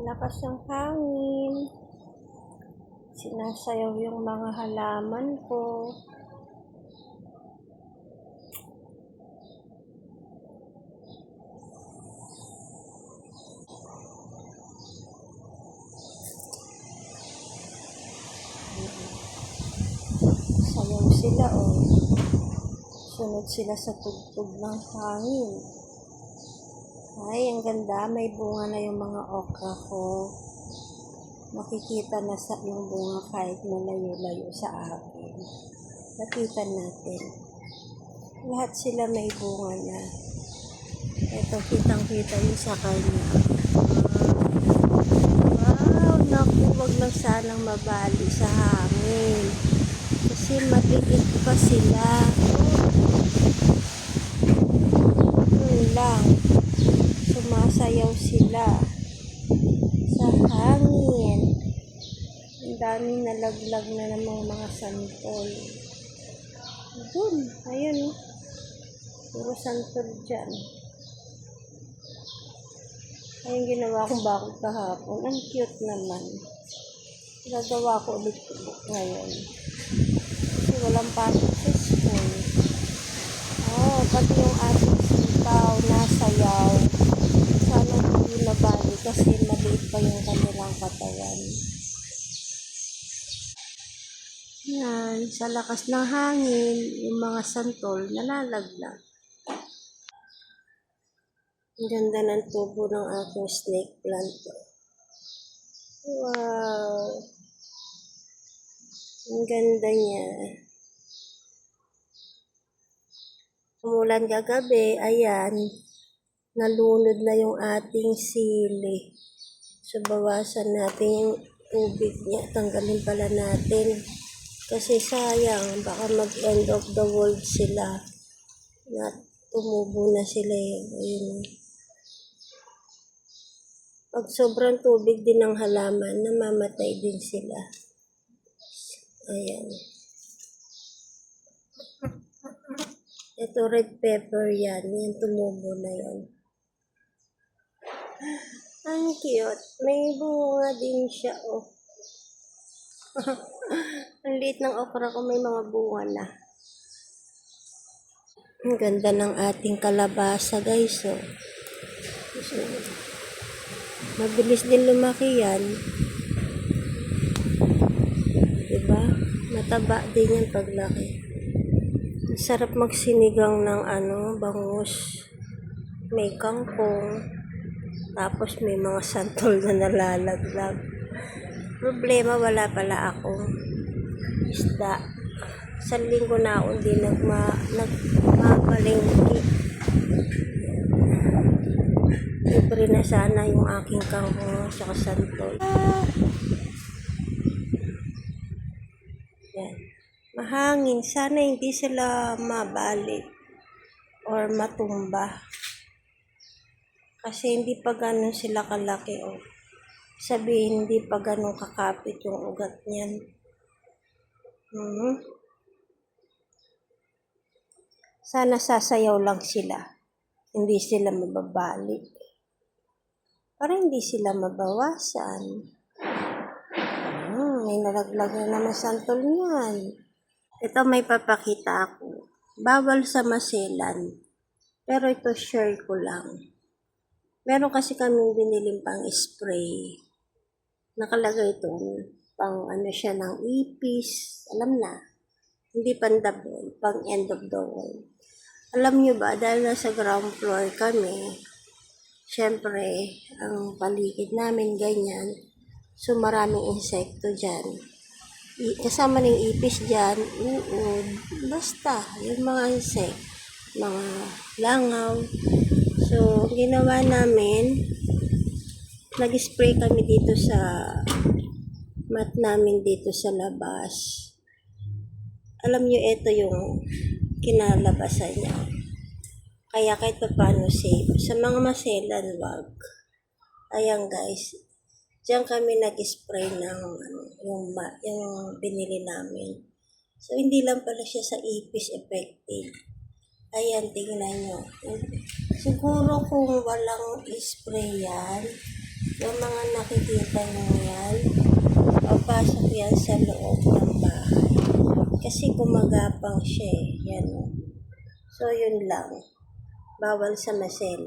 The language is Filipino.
Malakas ang hangin. Sinasayaw yung mga halaman ko. Sayaw sila, oh. Sunod sila sa tugtog ng hangin. Ay, ang ganda. May bunga na yung mga okra ko. Makikita na sa yung bunga kahit malayo-layo sa akin. Nakita natin. Lahat sila may bunga na. Ito, kitang-kita yung sa kanya. Wow, naku, wag lang sanang mabali sa hangin. Kasi maliit pa sila. Yun lang. Sumasayaw sila sa hangin. Ang daming nalaglag na namang mga santol. Doon, ayun. Puro santol dyan. Ayun ginawa kong bakod kahapon. Ang cute naman. Gagawa ko ulit ngayon. Kasi walang pasok sa school. Oh, pati yung ating sitaw nasayaw. Sana hindi nabali kasi maliit pa yung kanilang katawan. Yan, sa lakas ng hangin, yung mga santol nalalaglag. Ang ganda ng tubo ng aking snake plant. Wow! Ang ganda niya. Umulan kagabi, ayan, nalunod na yung ating sili. So, bawasan natin yung tubig niya. Tanggalin pala natin. Kasi sayang, baka mag-end of the world sila. Na tumubo na sila eh. Ayun. Pag sobrang tubig din ng halaman, namamatay din sila. Ayan. Ito red pepper yan. Yan tumubo na yan. Ang cute. May bunga din siya, oh. Ang liit ng okra ko, may mga bunga na. Ang ganda ng ating kalabasa, guys, oh. So, mabilis din lumaki yan. Diba? Mataba din yan paglaki. Sarap magsinigang ng bangus. May kangkong. Tapos may mga santol na nalalaglag. Problema, wala pala akong isda. Sa linggo na ako hindi nagmapalengke. Libre na sana yung aking kangkong at santol. Yan. Mahangin. Sana hindi sila mabalik or matumba. Kasi hindi pa ganun sila kalaki. Oh. Sabihin, hindi pa ganun kakapit yung ugat niyan. Sana sasayaw lang sila. Hindi sila mababalik. Para hindi sila mabawasan. May nalaglag na naman santol niyan. Ito may papakita ako. Bawal sa maselan. Pero ito share ko lang. Meron kasi kaming biniling pang spray. Nakalagay ito pang siya ng ipis. Alam na. Hindi pandabol. Pang end of the world. Alam nyo ba, dahil nasa ground floor kami, syempre, ang paligid namin ganyan. So, maraming insekto dyan. Kasama ng ipis dyan, uod, basta, yung mga insect, mga langaw. So, ginawa namin, nag-spray kami dito sa mat namin dito sa labas. Alam nyo, ito yung kinalabasan niya. Kaya kahit paano safe. Sa mga maselan, wag. Ayan guys, diyan kami nag-spray ng yung binili namin. So, hindi lang pala siya sa ipis effective. Ayan, tingnan nyo. Siguro kung walang spray yan, Yung mga nakikita nyo yan, papasok yan sa loob ng bahay. Kasi gumagapang siya eh. Yan o. So, yun lang. Bawal sa masela.